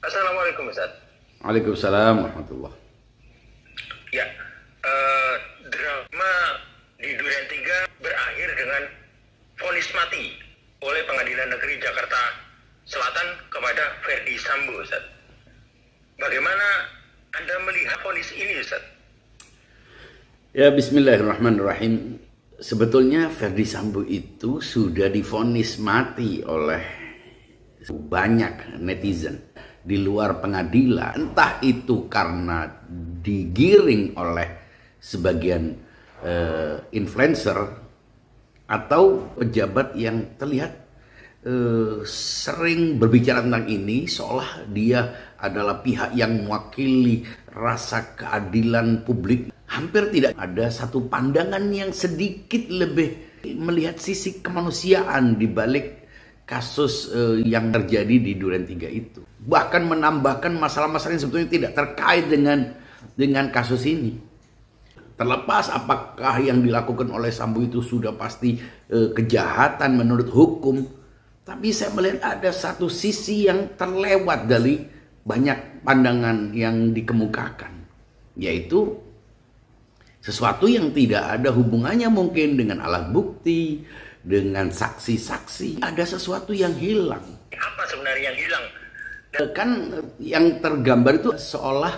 Assalamualaikum Ustaz. Waalaikumsalam warahmatullah. Ya, drama di Duren 3 berakhir dengan vonis mati oleh Pengadilan Negeri Jakarta Selatan kepada Ferdy Sambo, Ustaz. Bagaimana Anda melihat vonis ini, Ustaz? Ya, bismillahirrahmanirrahim. Sebetulnya Ferdy Sambo itu sudah divonis mati oleh banyak netizen di luar pengadilan, entah itu karena digiring oleh sebagian influencer atau pejabat yang terlihat sering berbicara tentang ini seolah dia adalah pihak yang mewakili rasa keadilan publik. Hampir tidak ada satu pandangan yang sedikit lebih melihat sisi kemanusiaan di balik kasus yang terjadi di Duren 3 itu. Bahkan menambahkan masalah-masalah yang sebetulnya tidak terkait dengan kasus ini. Terlepas apakah yang dilakukan oleh Sambo itu sudah pasti kejahatan menurut hukum, tapi saya melihat ada satu sisi yang terlewat dari banyak pandangan yang dikemukakan, yaitu sesuatu yang tidak ada hubungannya mungkin dengan alat bukti, dengan saksi-saksi. Ada sesuatu yang hilang. Apa sebenarnya yang hilang? Kan yang tergambar itu seolah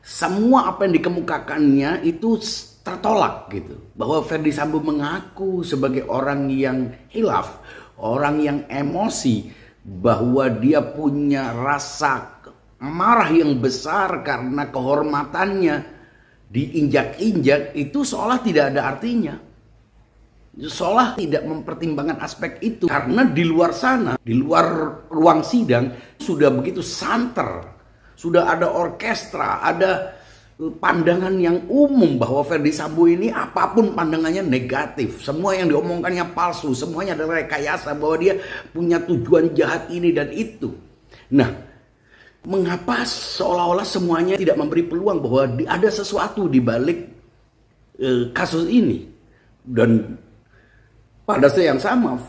semua apa yang dikemukakannya itu tertolak gitu. Bahwa Ferdy Sambo mengaku sebagai orang yang hilaf, orang yang emosi, bahwa dia punya rasa marah yang besar karena kehormatannya diinjak-injak, itu seolah tidak ada artinya. Seolah tidak mempertimbangkan aspek itu. Karena di luar sana, di luar ruang sidang, sudah begitu santer. Sudah ada orkestra, ada pandangan yang umum bahwa Ferdy Sambo ini apapun pandangannya negatif. Semua yang diomongkannya palsu, semuanya adalah rekayasa, bahwa dia punya tujuan jahat ini dan itu. Nah, mengapa seolah-olah semuanya tidak memberi peluang bahwa ada sesuatu di balik kasus ini? Dan pada saat yang sama,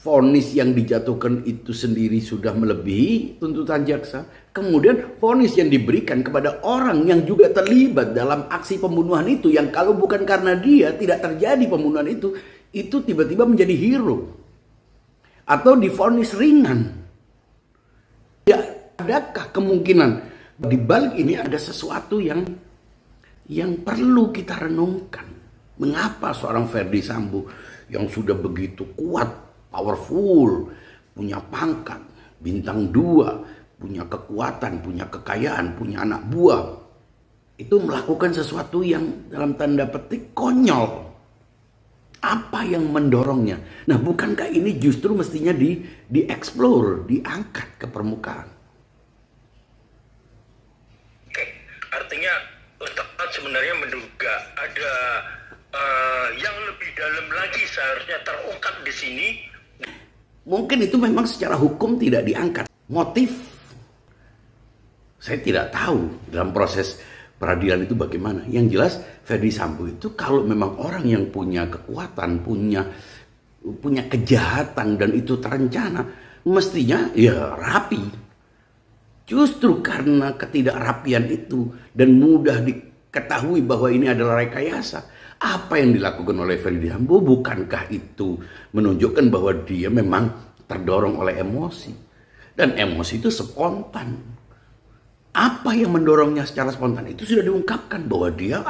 vonis yang dijatuhkan itu sendiri sudah melebihi tuntutan jaksa. Kemudian vonis yang diberikan kepada orang yang juga terlibat dalam aksi pembunuhan itu, yang kalau bukan karena dia tidak terjadi pembunuhan itu tiba-tiba menjadi hero. Atau divonis ringan. Ya, adakah kemungkinan di balik ini ada sesuatu yang perlu kita renungkan? Mengapa seorang Ferdy Sambo yang sudah begitu kuat, powerful, punya pangkat, bintang 2, punya kekuatan, punya kekayaan, punya anak buah, itu melakukan sesuatu yang dalam tanda petik konyol? Apa yang mendorongnya? Nah, bukankah ini justru mestinya dieksplor, diangkat ke permukaan? Oke, artinya Ustaz sebenarnya menduga ada yang lebih dalam lagi seharusnya terungkap di sini. Mungkin itu memang secara hukum tidak diangkat. Motif, saya tidak tahu dalam proses peradilan itu bagaimana. Yang jelas Ferdy Sambo itu kalau memang orang yang punya kekuatan, punya kejahatan dan itu terencana, mestinya ya rapi. Justru karena ketidakrapian itu dan mudah diketahui bahwa ini adalah rekayasa, apa yang dilakukan oleh Ferdy Sambo, bukankah itu menunjukkan bahwa dia memang terdorong oleh emosi? Dan emosi itu spontan. Apa yang mendorongnya secara spontan itu sudah diungkapkan bahwa dia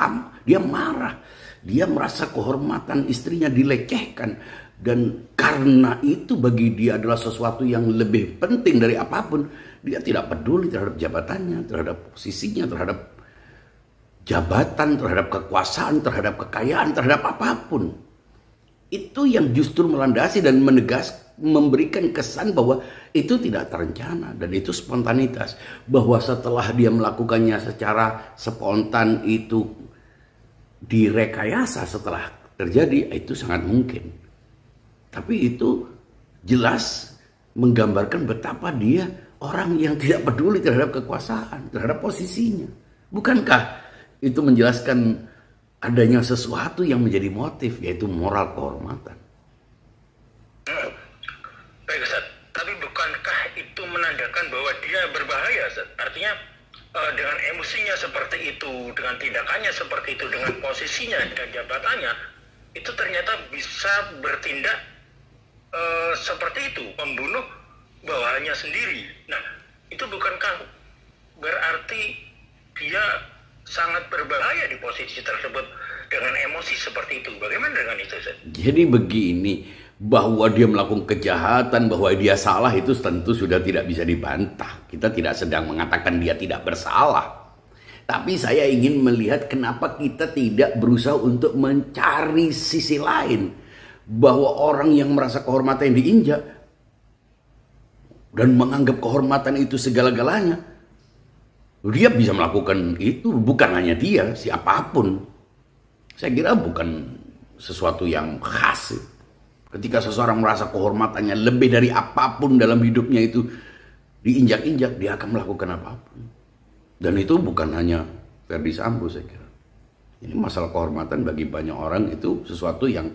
marah. Dia merasa kehormatan istrinya dilecehkan. Dan karena itu bagi dia adalah sesuatu yang lebih penting dari apapun. Dia tidak peduli terhadap jabatannya, terhadap posisinya, terhadap jabatan, terhadap kekuasaan, terhadap kekayaan, terhadap apapun. Itu yang justru melandasi dan memberikan kesan bahwa itu tidak terencana dan itu spontanitas. Bahwa setelah dia melakukannya secara spontan itu direkayasa setelah terjadi, itu sangat mungkin. Tapi itu jelas menggambarkan betapa dia orang yang tidak peduli terhadap kekuasaan, terhadap posisinya. Bukankah itu menjelaskan adanya sesuatu yang menjadi motif, yaitu moral kehormatan? Baik Ustaz, tapi bukankah itu menandakan bahwa dia berbahaya Ustaz? dengan emosinya seperti itu, dengan tindakannya seperti itu, dengan posisinya dan jabatannya, itu ternyata bisa bertindak seperti itu, membunuh bawahannya sendiri. Nah, itu bukankah berarti dia sangat berbahaya di posisi tersebut dengan emosi seperti itu? Bagaimana dengan itu, Ustaz? Jadi begini, bahwa dia melakukan kejahatan, bahwa dia salah itu tentu sudah tidak bisa dibantah. Kita tidak sedang mengatakan dia tidak bersalah. Tapi saya ingin melihat kenapa kita tidak berusaha untuk mencari sisi lain. Bahwa orang yang merasa kehormatan yang diinjak dan menganggap kehormatan itu segala-galanya, dia bisa melakukan itu. Bukan hanya dia, siapapun. Saya kira bukan sesuatu yang khas. Ketika seseorang merasa kehormatannya lebih dari apapun dalam hidupnya itu diinjak-injak, dia akan melakukan apapun. Dan itu bukan hanya Ferdy Sambo, saya kira. Ini masalah kehormatan bagi banyak orang itu sesuatu yang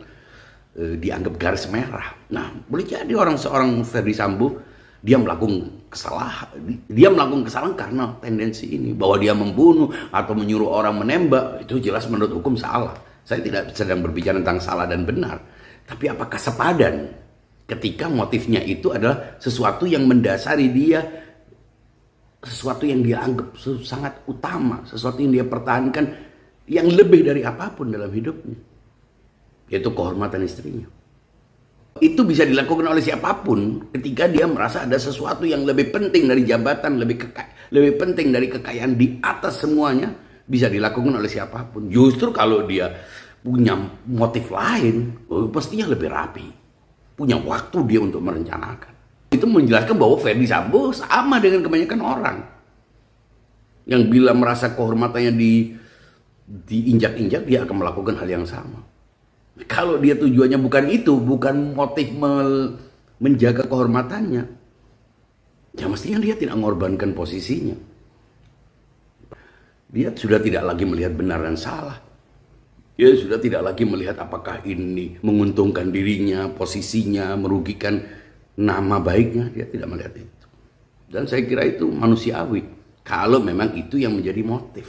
dianggap garis merah. Nah, boleh jadi seorang Ferdy Sambo dia melakukan kesalahan karena tendensi ini, bahwa dia membunuh atau menyuruh orang menembak, itu jelas menurut hukum salah. Saya tidak sedang berbicara tentang salah dan benar, tapi apakah sepadan ketika motifnya itu adalah sesuatu yang mendasari dia, sesuatu yang dia anggap sangat utama, sesuatu yang dia pertahankan yang lebih dari apapun dalam hidupnya, yaitu kehormatan istrinya. Itu bisa dilakukan oleh siapapun ketika dia merasa ada sesuatu yang lebih penting dari jabatan, lebih penting dari kekayaan di atas semuanya, bisa dilakukan oleh siapapun. Justru kalau dia punya motif lain, pastinya lebih rapi, punya waktu dia untuk merencanakan. Itu menjelaskan bahwa Ferdy Sambo sama dengan kebanyakan orang yang bila merasa kehormatannya diinjak-injak, dia akan melakukan hal yang sama. Kalau dia tujuannya bukan itu, bukan motif menjaga kehormatannya, ya mestinya dia tidak mengorbankan posisinya. Dia sudah tidak lagi melihat benar dan salah. Dia sudah tidak lagi melihat apakah ini menguntungkan dirinya, posisinya, merugikan nama baiknya. Dia tidak melihat itu. Dan saya kira itu manusiawi, kalau memang itu yang menjadi motif.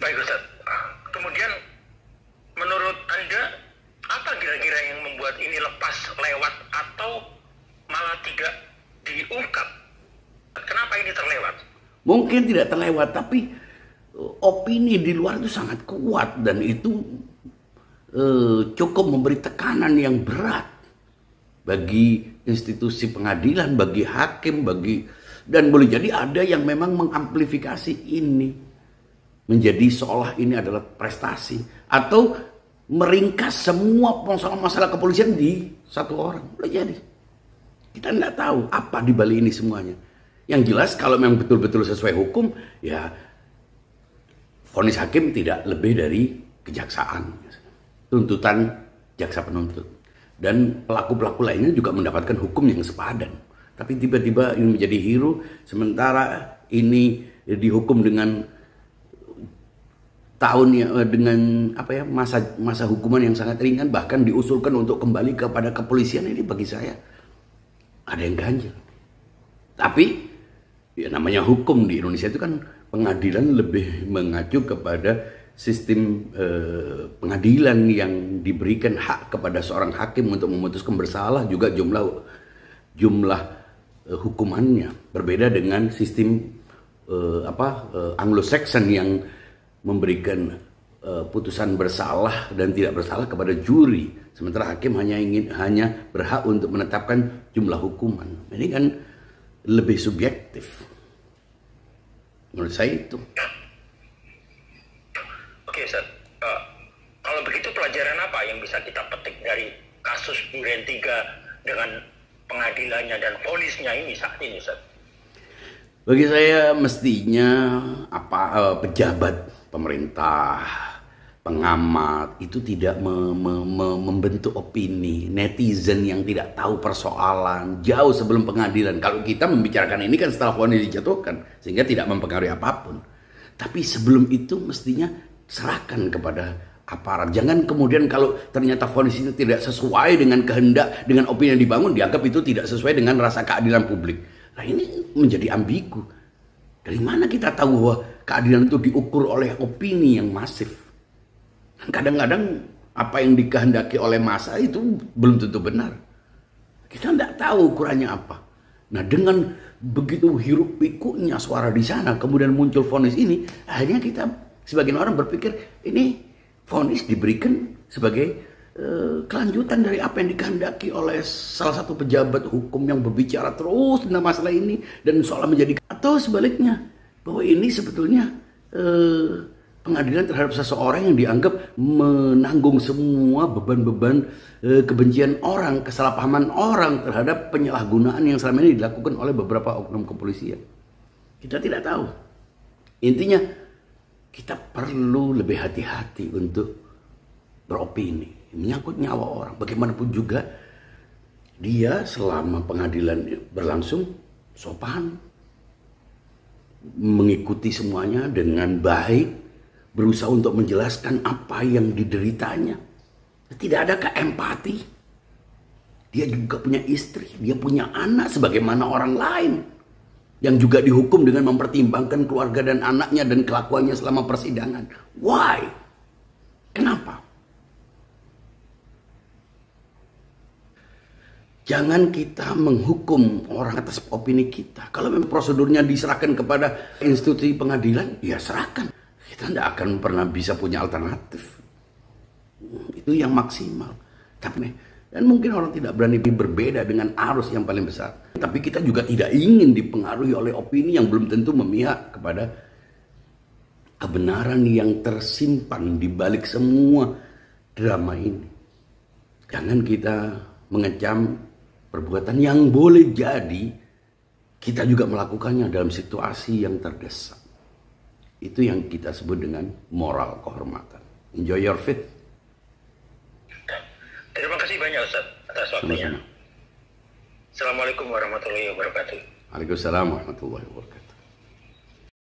Baik, Ustaz. Kemudian menurut Anda apa kira-kira yang membuat ini lepas lewat atau malah tidak diungkap? Kenapa ini terlewat? Mungkin tidak terlewat, tapi opini di luar itu sangat kuat dan itu cukup memberi tekanan yang berat bagi institusi pengadilan, bagi hakim, dan boleh jadi ada yang memang mengamplifikasi ini menjadi seolah ini adalah prestasi, atau meringkas semua masalah kepolisian di satu orang. Boleh jadi. Kita tidak tahu apa di balik ini semuanya. Yang jelas kalau memang betul-betul sesuai hukum, ya vonis hakim tidak lebih dari kejaksaan, tuntutan jaksa penuntut, dan pelaku-pelaku lainnya juga mendapatkan hukum yang sepadan. Tapi tiba-tiba ini menjadi hero, sementara ini dihukum dengan dengan masa hukuman yang sangat ringan, bahkan diusulkan untuk kembali kepada kepolisian. Ini bagi saya ada yang ganjil. Tapi ya namanya hukum di Indonesia itu kan, pengadilan lebih mengacu kepada sistem pengadilan yang diberikan hak kepada seorang hakim untuk memutuskan bersalah, juga jumlah hukumannya berbeda dengan sistem Anglo-Saxon yang memberikan putusan bersalah dan tidak bersalah kepada juri, sementara hakim hanya berhak untuk menetapkan jumlah hukuman. Ini kan lebih subjektif menurut saya itu. Oke, Ustaz. Kalau begitu pelajaran apa yang bisa kita petik dari kasus Duren 3 dengan pengadilannya dan vonisnya ini saat ini, Ustaz? Bagi saya mestinya pejabat pemerintah, pengamat itu tidak membentuk opini netizen yang tidak tahu persoalan jauh sebelum pengadilan. Kalau kita membicarakan ini kan setelah vonis dijatuhkan, sehingga tidak mempengaruhi apapun. Tapi sebelum itu mestinya serahkan kepada aparat. Jangan kemudian kalau ternyata vonis itu tidak sesuai dengan kehendak, dengan opini yang dibangun, dianggap itu tidak sesuai dengan rasa keadilan publik. Nah ini menjadi ambigu. Dari mana kita tahu bahwa keadilan itu diukur oleh opini yang masif? Kadang-kadang apa yang dikehendaki oleh massa itu belum tentu benar. Kita tidak tahu ukurannya apa. Nah dengan begitu hiruk pikuknya suara di sana, kemudian muncul vonis ini, akhirnya kita sebagian orang berpikir ini vonis diberikan sebagai kelanjutan dari apa yang dikehendaki oleh salah satu pejabat hukum yang berbicara terus tentang masalah ini dan seolah menjadi, atau sebaliknya bahwa ini sebetulnya pengadilan terhadap seseorang yang dianggap menanggung semua beban-beban kebencian orang, kesalahpahaman orang terhadap penyalahgunaan yang selama ini dilakukan oleh beberapa oknum kepolisian. Kita tidak tahu. Intinya kita perlu lebih hati-hati untuk beropini. Menyangkut nyawa orang. Bagaimanapun juga dia selama pengadilan berlangsung sopan, mengikuti semuanya dengan baik, berusaha untuk menjelaskan apa yang dideritanya. Tidak ada empati. Dia juga punya istri, dia punya anak sebagaimana orang lain yang juga dihukum dengan mempertimbangkan keluarga dan anaknya dan kelakuannya selama persidangan. Why? Kenapa? Jangan kita menghukum orang atas opini kita. Kalau memang prosedurnya diserahkan kepada institusi pengadilan, ya serahkan. Kita tidak akan pernah bisa punya alternatif. Itu yang maksimal. Dan mungkin orang tidak berani berbeda dengan arus yang paling besar. Tapi kita juga tidak ingin dipengaruhi oleh opini yang belum tentu memihak kepada kebenaran yang tersimpan di balik semua drama ini. Jangan kita mengecam perbuatan yang boleh jadi kita juga melakukannya dalam situasi yang terdesak. Itu yang kita sebut dengan moral kehormatan. Enjoy your faith. Terima kasih banyak Ustaz atas waktunya. Sama-sama. Assalamualaikum warahmatullahi wabarakatuh. Waalaikumsalam warahmatullahi wabarakatuh.